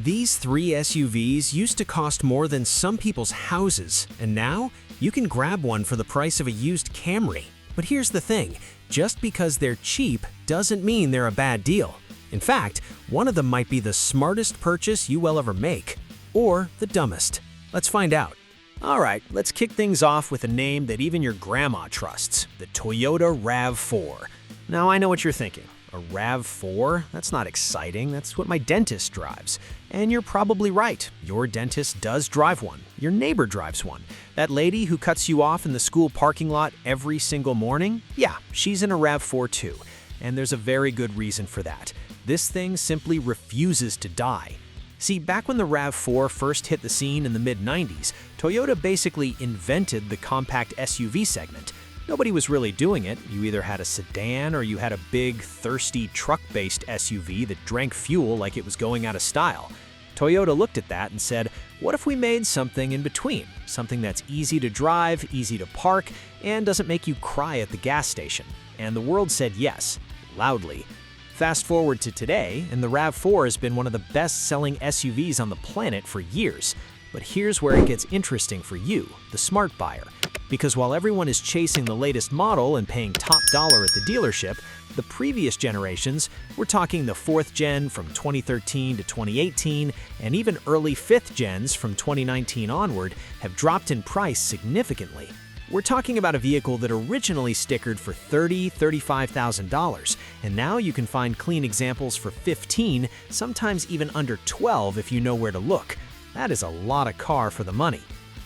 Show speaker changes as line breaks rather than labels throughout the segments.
These three SUVs used to cost more than some people's houses, and now you can grab one for the price of a used Camry. But here's the thing, just because they're cheap doesn't mean they're a bad deal. In fact, one of them might be the smartest purchase you will ever make, or the dumbest. Let's find out. Alright, let's kick things off with a name that even your grandma trusts, the Toyota RAV4. Now I know what you're thinking. A RAV4? That's not exciting, that's what my dentist drives. And you're probably right, your dentist does drive one. Your neighbor drives one. That lady who cuts you off in the school parking lot every single morning? Yeah, she's in a RAV4 too. And there's a very good reason for that. This thing simply refuses to die. See, back when the RAV4 first hit the scene in the mid-90s, Toyota basically invented the compact SUV segment. Nobody was really doing it. You either had a sedan or you had a big, thirsty, truck-based SUV that drank fuel like it was going out of style. Toyota looked at that and said, what if we made something in between? Something that's easy to drive, easy to park, and doesn't make you cry at the gas station. And the world said yes, loudly. Fast forward to today, and the RAV4 has been one of the best-selling SUVs on the planet for years. But here's where it gets interesting for you, the smart buyer. Because while everyone is chasing the latest model and paying top dollar at the dealership, the previous generations, we're talking the 4th gen from 2013 to 2018, and even early 5th gens from 2019 onward, have dropped in price significantly. We're talking about a vehicle that originally stickered for $30,000, $35,000, and now you can find clean examples for $15,000, sometimes even under $12,000 if you know where to look. That is a lot of car for the money.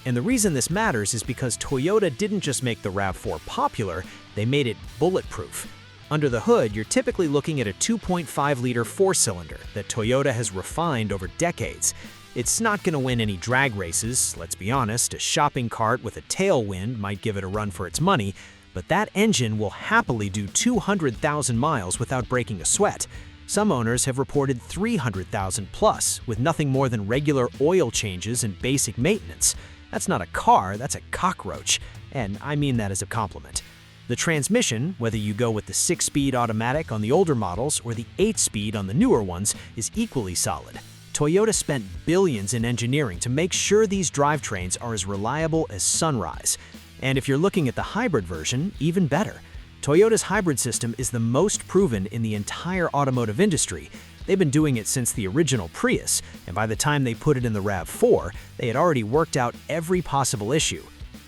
And the reason this matters is because Toyota didn't just make the RAV4 popular, they made it bulletproof. Under the hood, you're typically looking at a 2.5-liter four-cylinder that Toyota has refined over decades. It's not going to win any drag races, let's be honest. A shopping cart with a tailwind might give it a run for its money, but that engine will happily do 200,000 miles without breaking a sweat. Some owners have reported 300,000 plus, with nothing more than regular oil changes and basic maintenance. That's not a car, that's a cockroach, and I mean that as a compliment. The transmission, whether you go with the 6-speed automatic on the older models or the 8-speed on the newer ones, is equally solid. Toyota spent billions in engineering to make sure these drivetrains are as reliable as sunrise. And if you're looking at the hybrid version, even better. Toyota's hybrid system is the most proven in the entire automotive industry. They've been doing it since the original Prius, and by the time they put it in the RAV4, they had already worked out every possible issue.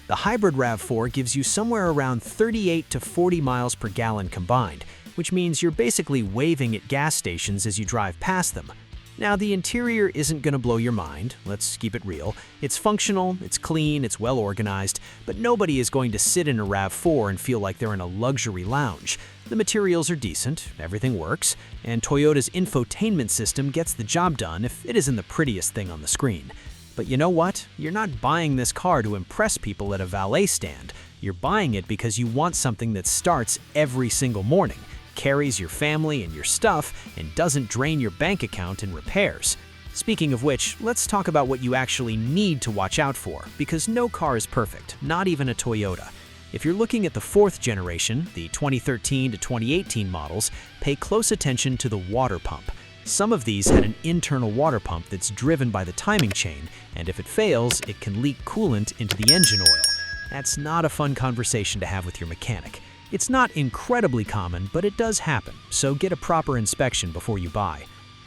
The hybrid RAV4 gives you somewhere around 38 to 40 miles per gallon combined, which means you're basically waving at gas stations as you drive past them. Now, the interior isn't going to blow your mind, let's keep it real. It's functional, it's clean, it's well organized, but nobody is going to sit in a RAV4 and feel like they're in a luxury lounge. The materials are decent, everything works, and Toyota's infotainment system gets the job done if it isn't the prettiest thing on the screen. But you know what? You're not buying this car to impress people at a valet stand. You're buying it because you want something that starts every single morning, carries your family and your stuff, and doesn't drain your bank account in repairs. Speaking of which, let's talk about what you actually need to watch out for, because no car is perfect, not even a Toyota. If you're looking at the 4th generation, the 2013 to 2018 models, pay close attention to the water pump. Some of these had an internal water pump that's driven by the timing chain, and if it fails, it can leak coolant into the engine oil. That's not a fun conversation to have with your mechanic. It's not incredibly common, but it does happen, so get a proper inspection before you buy.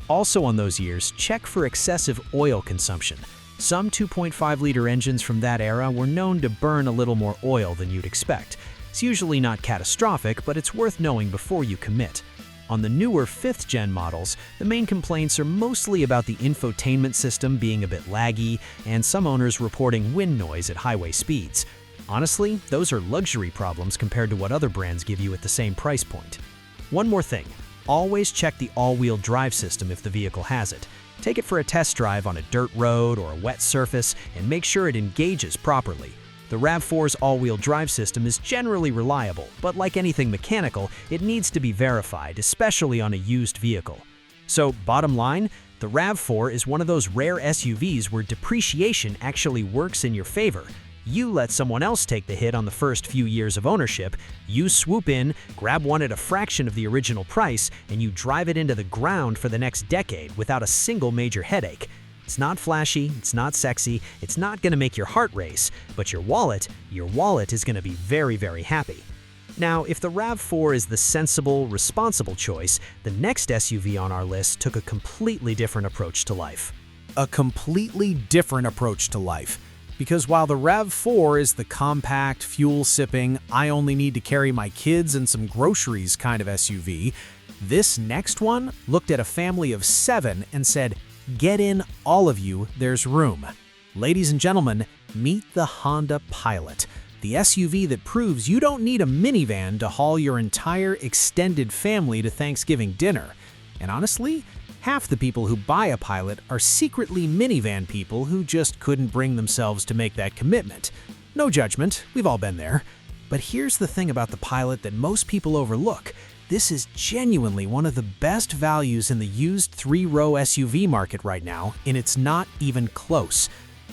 Also on those years, check for excessive oil consumption. Some 2.5-liter engines from that era were known to burn a little more oil than you'd expect. It's usually not catastrophic, but it's worth knowing before you commit. On the newer 5th gen models, the main complaints are mostly about the infotainment system being a bit laggy and some owners reporting wind noise at highway speeds. Honestly, those are luxury problems compared to what other brands give you at the same price point. One more thing, always check the all-wheel drive system if the vehicle has it. Take it for a test drive on a dirt road or a wet surface and make sure it engages properly. The RAV4's all-wheel drive system is generally reliable, but like anything mechanical, it needs to be verified, especially on a used vehicle. So, bottom line, the RAV4 is one of those rare SUVs where depreciation actually works in your favor. You let someone else take the hit on the first few years of ownership, you swoop in, grab one at a fraction of the original price, and you drive it into the ground for the next decade without a single major headache. It's not flashy, it's not sexy, it's not going to make your heart race, but your wallet is going to be very, very happy. Now, if the RAV4 is the sensible, responsible choice, the next SUV on our list took a completely different approach to life.
A completely different approach to life. Because while the RAV4 is the compact, fuel-sipping, I only need to carry my kids and some groceries kind of SUV, this next one looked at a family of 7 and said, "Get in, all of you, there's room." Ladies and gentlemen, meet the Honda Pilot, the SUV that proves you don't need a minivan to haul your entire extended family to Thanksgiving dinner. And honestly, half the people who buy a Pilot are secretly minivan people who just couldn't bring themselves to make that commitment. No judgment, we've all been there. But here's the thing about the Pilot that most people overlook. This is genuinely one of the best values in the used 3-row SUV market right now, and it's not even close.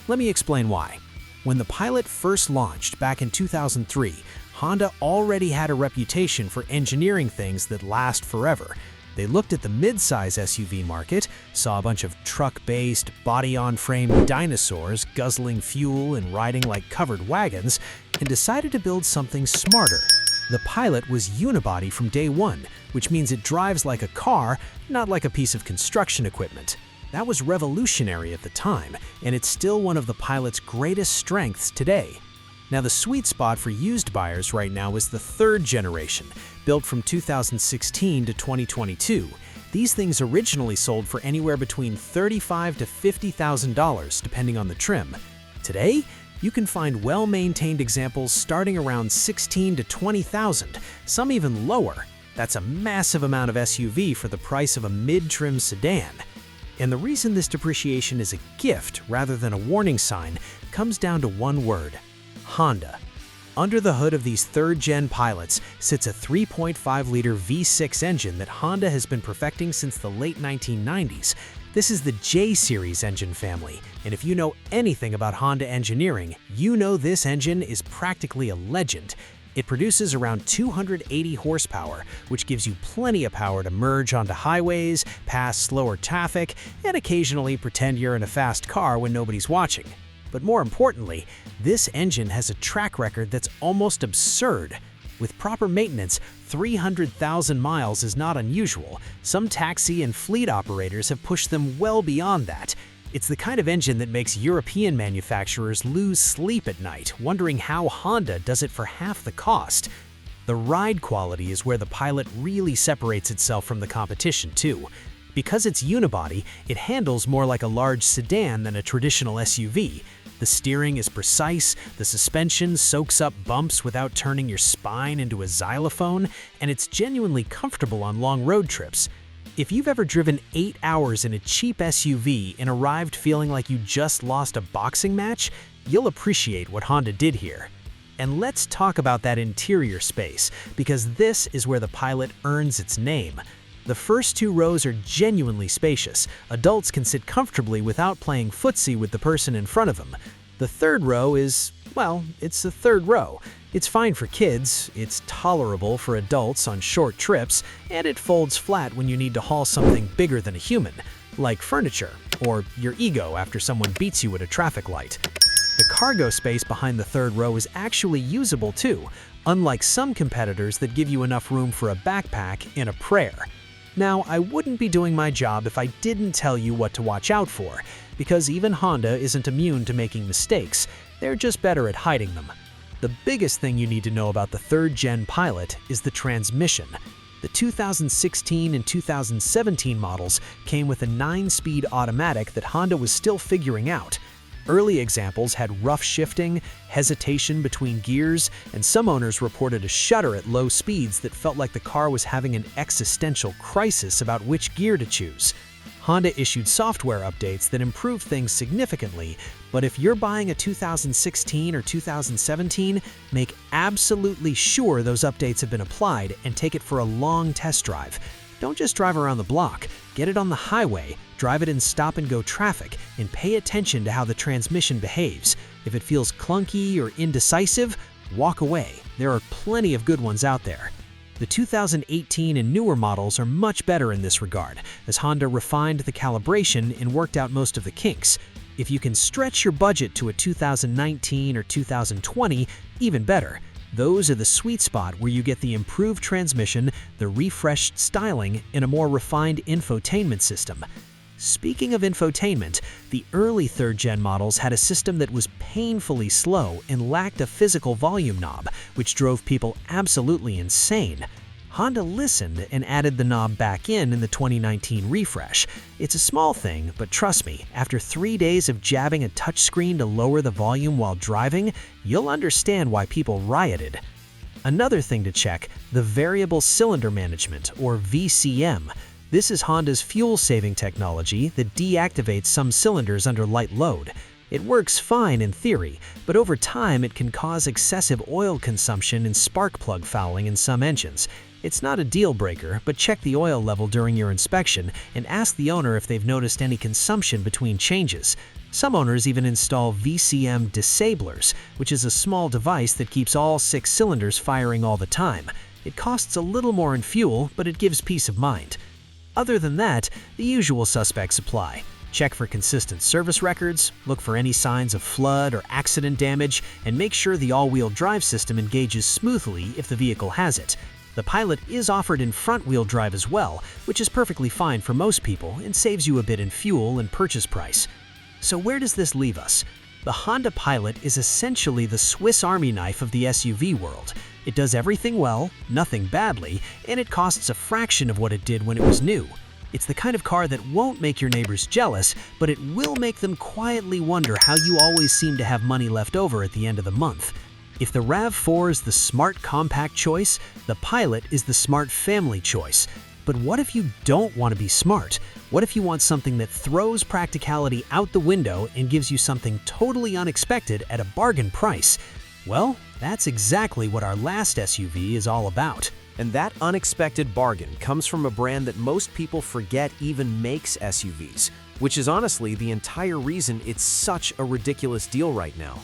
Let me explain why. When the Pilot first launched back in 2003, Honda already had a reputation for engineering things that last forever. They looked at the mid-size SUV market, saw a bunch of truck-based, body-on-frame dinosaurs guzzling fuel and riding like covered wagons, and decided to build something smarter. The Pilot was unibody from day one, which means it drives like a car, not like a piece of construction equipment. That was revolutionary at the time, and it's still one of the Pilot's greatest strengths today. Now, the sweet spot for used buyers right now is the 3rd generation, built from 2016 to 2022. These things originally sold for anywhere between $35,000 to $50,000, depending on the trim. Today, you can find well-maintained examples starting around $16,000 to $20,000, some even lower. That's a massive amount of SUV for the price of a mid-trim sedan. And the reason this depreciation is a gift rather than a warning sign comes down to one word: Honda. Under the hood of these 3rd-gen Pilots sits a 3.5-liter V6 engine that Honda has been perfecting since the late 1990s. This is the J-Series engine family, and if you know anything about Honda engineering, you know this engine is practically a legend. It produces around 280 horsepower, which gives you plenty of power to merge onto highways, pass slower traffic, and occasionally pretend you're in a fast car when nobody's watching. But more importantly, this engine has a track record that's almost absurd. With proper maintenance, 300,000 miles is not unusual. Some taxi and fleet operators have pushed them well beyond that. It's the kind of engine that makes European manufacturers lose sleep at night, wondering how Honda does it for half the cost. The ride quality is where the Pilot really separates itself from the competition, too. Because it's unibody, it handles more like a large sedan than a traditional SUV. The steering is precise, the suspension soaks up bumps without turning your spine into a xylophone, and it's genuinely comfortable on long road trips. If you've ever driven 8 hours in a cheap SUV and arrived feeling like you just lost a boxing match, you'll appreciate what Honda did here. And let's talk about that interior space, because this is where the Pilot earns its name. The first 2 rows are genuinely spacious. Adults can sit comfortably without playing footsie with the person in front of them. The 3rd row is, well, it's the 3rd row. It's fine for kids, it's tolerable for adults on short trips, and it folds flat when you need to haul something bigger than a human, like furniture, or your ego after someone beats you at a traffic light. The cargo space behind the 3rd row is actually usable too, unlike some competitors that give you enough room for a backpack and a prayer. Now, I wouldn't be doing my job if I didn't tell you what to watch out for, because even Honda isn't immune to making mistakes, they're just better at hiding them. The biggest thing you need to know about the 3rd-gen Pilot is the transmission. The 2016 and 2017 models came with a 9-speed automatic that Honda was still figuring out. Early examples had rough shifting, hesitation between gears, and some owners reported a shudder at low speeds that felt like the car was having an existential crisis about which gear to choose. Honda issued software updates that improved things significantly, but if you're buying a 2016 or 2017, make absolutely sure those updates have been applied and take it for a long test drive. Don't just drive around the block, get it on the highway,
drive it in stop-and-go traffic and pay attention to how the transmission behaves. If it feels clunky or indecisive, walk away. There are plenty of good ones out there. The 2018 and newer models are much better in this regard, as Honda refined the calibration and worked out most of the kinks. If you can stretch your budget to a 2019 or 2020, even better. Those are the sweet spot where you get the improved transmission, the refreshed styling, and a more refined infotainment system. Speaking of infotainment, the early third-gen models had a system that was painfully slow and lacked a physical volume knob, which drove people absolutely insane. Honda listened and added the knob back in the 2019 refresh. It's a small thing, but trust me, after 3 days of jabbing a touchscreen to lower the volume while driving, you'll understand why people rioted. Another thing to check, the variable cylinder management, or VCM. This is Honda's fuel-saving technology that deactivates some cylinders under light load. It works fine in theory, but over time it can cause excessive oil consumption and spark plug fouling in some engines. It's not a deal breaker, but check the oil level during your inspection and ask the owner if they've noticed any consumption between changes. Some owners even install VCM disablers, which is a small device that keeps all 6 cylinders firing all the time. It costs a little more in fuel, but it gives peace of mind. Other than that, the usual suspects apply. Check for consistent service records, look for any signs of flood or accident damage, and make sure the all-wheel drive system engages smoothly if the vehicle has it. The Pilot is offered in front-wheel drive as well, which is perfectly fine for most people and saves you a bit in fuel and purchase price. So where does this leave us? The Honda Pilot is essentially the Swiss Army knife of the SUV world. It does everything well, nothing badly, and it costs a fraction of what it did when it was new. It's the kind of car that won't make your neighbors jealous, but it will make them quietly wonder how you always seem to have money left over at the end of the month. If the RAV4 is the smart compact choice, the Pilot is the smart family choice. But what if you don't want to be smart? What if you want something that throws practicality out the window and gives you something totally unexpected at a bargain price? Well, that's exactly what our last SUV is all about.
And that unexpected bargain comes from a brand that most people forget even makes SUVs, which is honestly the entire reason it's such a ridiculous deal right now.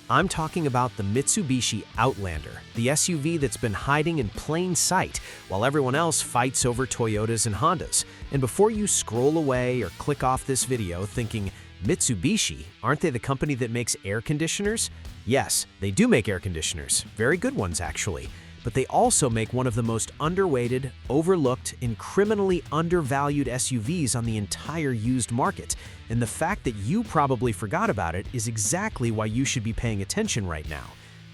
I'm talking about the Mitsubishi Outlander, the SUV that's been hiding in plain sight while everyone else fights over Toyotas and Hondas. And before you scroll away or click off this video thinking, Mitsubishi, aren't they the company that makes air conditioners? Yes, they do make air conditioners, very good ones actually. But they also make one of the most underweighted, overlooked, and criminally undervalued SUVs on the entire used market. And the fact that you probably forgot about it is exactly why you should be paying attention right now.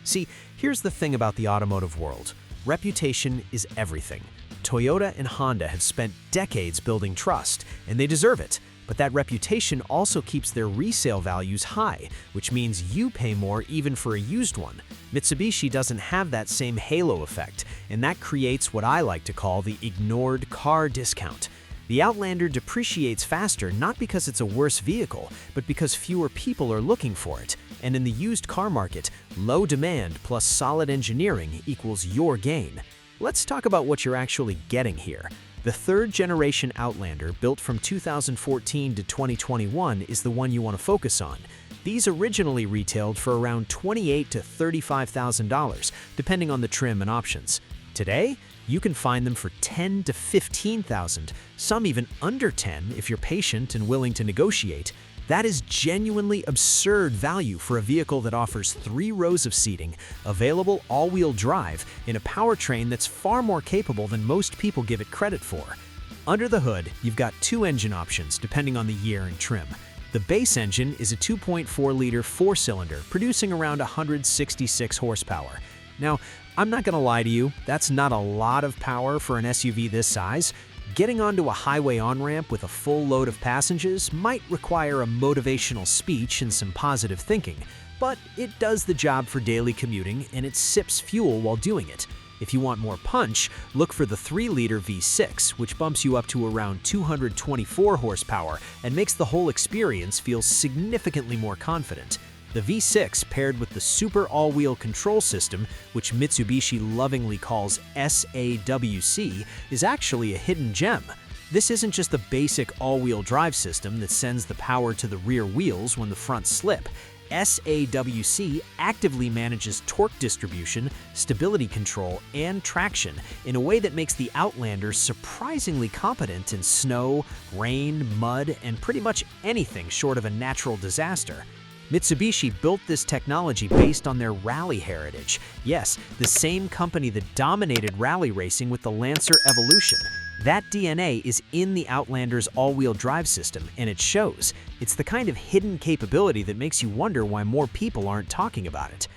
See, here's the thing about the automotive world. Reputation is everything. Toyota and Honda have spent decades building trust, and they deserve it. But that reputation also keeps their resale values high, which means you pay more even for a used one. Mitsubishi doesn't have that same halo effect, and that creates what I like to call the ignored car discount. The Outlander depreciates faster not because it's a worse vehicle, but because fewer people are looking for it. And in the used car market, low demand plus solid engineering equals your gain. Let's talk about what you're actually getting here. The third-generation Outlander, built from 2014 to 2021, is the one you want to focus on. These originally retailed for around $28,000 to $35,000, depending on the trim and options. Today, you can find them for $10,000 to $15,000, some even under $10,000 if you're patient and willing to negotiate. That is genuinely absurd value for a vehicle that offers 3 rows of seating, available all-wheel drive, and a powertrain that's far more capable than most people give it credit for. Under the hood, you've got 2 engine options depending on the year and trim. The base engine is a 2.4-liter 4-cylinder, producing around 166 horsepower. Now, I'm not going to lie to you, that's not a lot of power for an SUV this size. Getting onto a highway on-ramp with a full load of passengers might require a motivational speech and some positive thinking, but it does the job for daily commuting and it sips fuel while doing it. If you want more punch, look for the 3-liter V6, which bumps you up to around 224 horsepower and makes the whole experience feel significantly more confident. The V6, paired with the Super All-Wheel Control System, which Mitsubishi lovingly calls SAWC, is actually a hidden gem. This isn't just the basic all-wheel drive system that sends the power to the rear wheels when the fronts slip. SAWC actively manages torque distribution, stability control, and traction in a way that makes the Outlander surprisingly competent in snow, rain, mud, and pretty much anything short of a natural disaster. Mitsubishi built this technology based on their rally heritage. Yes, the same company that dominated rally racing with the Lancer Evolution. That DNA is in the Outlander's all-wheel drive system, and it shows. It's the kind of hidden capability that makes you wonder why more people aren't talking about it.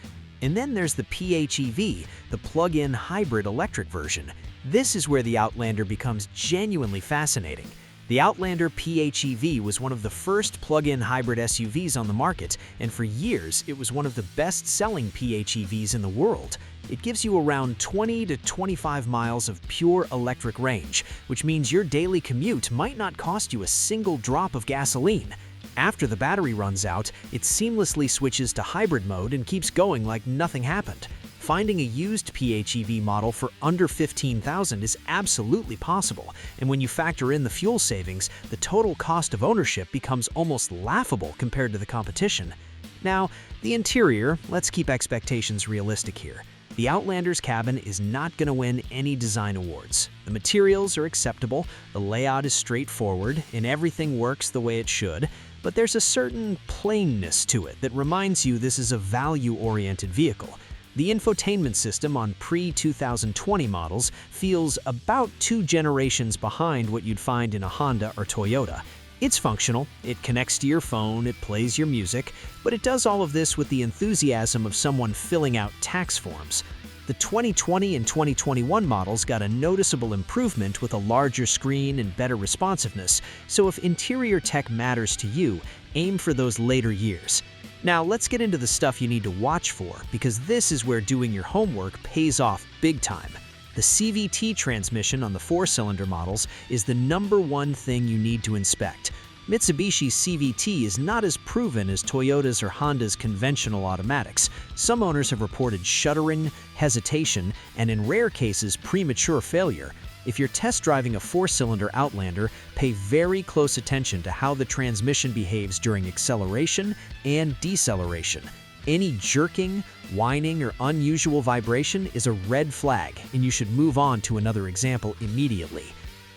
And then there's the PHEV, the plug-in hybrid electric version. This is where the Outlander becomes genuinely fascinating. The Outlander PHEV was one of the first plug-in hybrid SUVs on the market, and for years it was one of the best-selling PHEVs in the world. It gives you around 20 to 25 miles of pure electric range, which means your daily commute might not cost you a single drop of gasoline. After the battery runs out, it seamlessly switches to hybrid mode and keeps going like nothing happened. Finding a used PHEV model for under $15,000 is absolutely possible, and when you factor in the fuel savings, the total cost of ownership becomes almost laughable compared to the competition. Now, the interior, let's keep expectations realistic here. The Outlander's cabin is not going to win any design awards. The materials are acceptable, the layout is straightforward, and everything works the way it should, but there's a certain plainness to it that reminds you this is a value-oriented vehicle. The infotainment system on pre-2020 models feels about 2 generations behind what you'd find in a Honda or Toyota. It's functional, it connects to your phone, it plays your music, but it does all of this with the enthusiasm of someone filling out tax forms. The 2020 and 2021 models got a noticeable improvement with a larger screen and better responsiveness, so if interior tech matters to you, aim for those later years. Now let's get into the stuff you need to watch for, because this is where doing your homework pays off big time. The CVT transmission on the 4-cylinder models is the #1 thing you need to inspect. Mitsubishi's CVT is not as proven as Toyota's or Honda's conventional automatics. Some owners have reported shuddering, hesitation, and in rare cases premature failure. If you're test driving a 4-cylinder Outlander, pay very close attention to how the transmission behaves during acceleration and deceleration. Any jerking, whining, or unusual vibration is a red flag, and you should move on to another example immediately.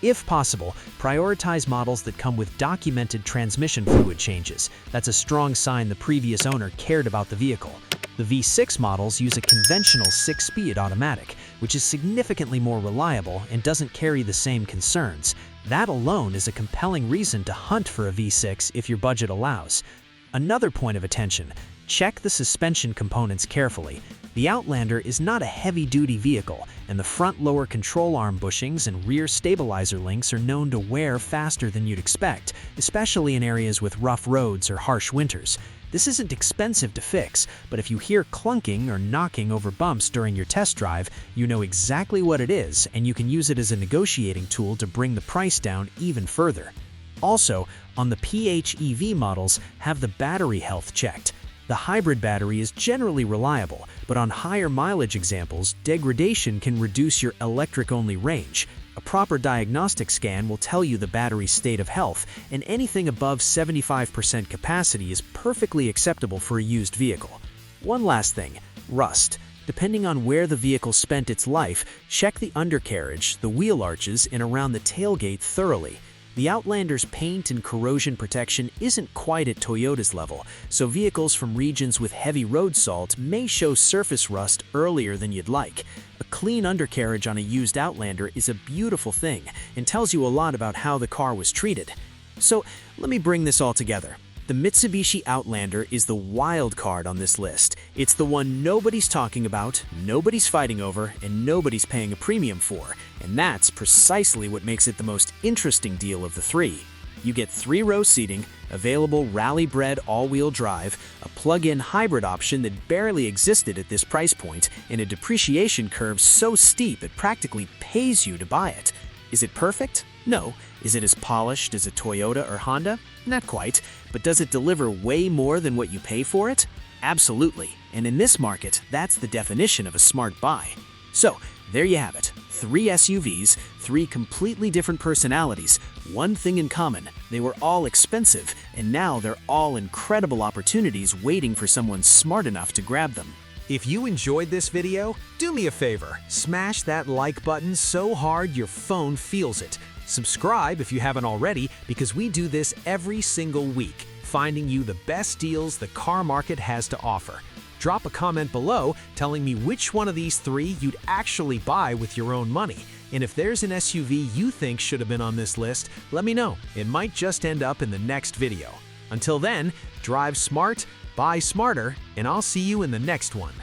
If possible, prioritize models that come with documented transmission fluid changes. That's a strong sign the previous owner cared about the vehicle. The V6 models use a conventional 6-speed automatic, which is significantly more reliable and doesn't carry the same concerns. That alone is a compelling reason to hunt for a V6 if your budget allows. Another point of attention, check the suspension components carefully. The Outlander is not a heavy-duty vehicle, and the front lower control arm bushings and rear stabilizer links are known to wear faster than you'd expect, especially in areas with rough roads or harsh winters. This isn't expensive to fix, but if you hear clunking or knocking over bumps during your test drive, you know exactly what it is, and you can use it as a negotiating tool to bring the price down even further. Also, on the PHEV models, have the battery health checked. The hybrid battery is generally reliable, but on higher mileage examples, degradation can reduce your electric-only range. A proper diagnostic scan will tell you the battery's state of health, and anything above 75% capacity is perfectly acceptable for a used vehicle. One last thing, rust. Depending on where the vehicle spent its life, check the undercarriage, the wheel arches, and around the tailgate thoroughly. The Outlander's paint and corrosion protection isn't quite at Toyota's level, so vehicles from regions with heavy road salt may show surface rust earlier than you'd like. A clean undercarriage on a used Outlander is a beautiful thing and tells you a lot about how the car was treated. So let me bring this all together. The Mitsubishi Outlander is the wild card on this list. It's the one nobody's talking about, nobody's fighting over, and nobody's paying a premium for. And that's precisely what makes it the most interesting deal of the three. You get 3-row seating, available rally-bred all-wheel drive, a plug-in hybrid option that barely existed at this price point, and a depreciation curve so steep it practically pays you to buy it. Is it perfect? No. Is it as polished as a Toyota or Honda? Not quite. But does it deliver way more than what you pay for it? Absolutely. And in this market, that's the definition of a smart buy. So, There you have it. 3 SUVs, 3 completely different personalities, one thing in common: they were all expensive, and now they're all incredible opportunities waiting for someone smart enough to grab them.
If you enjoyed this video, do me a favor, smash that like button so hard your phone feels it. Subscribe if you haven't already, because we do this every single week, finding you the best deals the car market has to offer. Drop a comment below telling me which one of these 3 you'd actually buy with your own money. And if there's an SUV you think should have been on this list, let me know. It might just end up in the next video. Until then, drive smart, buy smarter, and I'll see you in the next one.